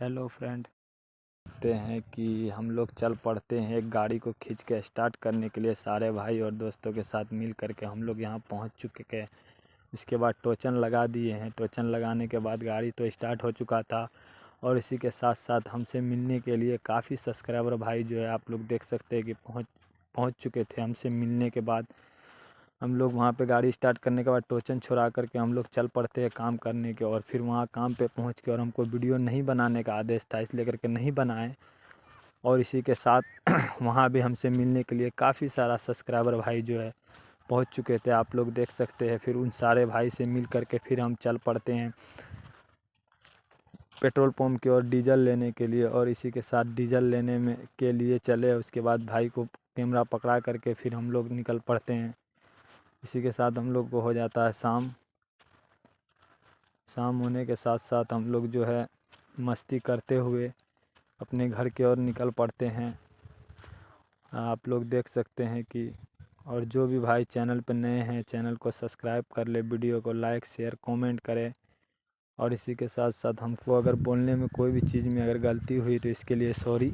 Hello friend, देखते हैं कि हम लोग चल पड़ते हैं एक गाड़ी को खींच के स्टार्ट करने के लिए। सारे भाई और दोस्तों के साथ मिल करके हम लोग यहाँ पहुँच चुके हैं। उसके बाद टोचन लगा दिए हैं। टोचन लगाने के बाद गाड़ी तो स्टार्ट हो चुका था और इसी के साथ साथ हमसे मिलने के लिए काफ़ी सब्सक्राइबर भाई जो है आप लोग देख सकते हैं कि पहुँच चुके थे। हमसे मिलने के बाद हम लोग वहाँ पे गाड़ी स्टार्ट करने के बाद टोचन छुड़ा करके हम लोग चल पड़ते हैं काम करने के। और फिर वहाँ काम पे पहुँच के और हमको वीडियो नहीं बनाने का आदेश था, इसलिए करके नहीं बनाए। और इसी के साथ वहाँ भी हमसे मिलने के लिए काफ़ी सारा सब्सक्राइबर भाई जो है पहुँच चुके थे, आप लोग देख सकते हैं। फिर उन सारे भाई से मिल करके फिर हम चल पड़ते हैं पेट्रोल पंप की ओर डीजल लेने के लिए। और इसी के साथ डीजल लेने में के लिए चले, उसके बाद भाई को कैमरा पकड़ा करके फिर हम लोग निकल पड़ते हैं। इसी के साथ हम लोग को हो जाता है शाम। शाम होने के साथ साथ हम लोग जो है मस्ती करते हुए अपने घर की ओर निकल पड़ते हैं। आप लोग देख सकते हैं कि और जो भी भाई चैनल पर नए हैं चैनल को सब्सक्राइब कर ले, वीडियो को लाइक शेयर कमेंट करें। और इसी के साथ साथ हमको अगर बोलने में कोई भी चीज़ में अगर गलती हुई तो इसके लिए सॉरी।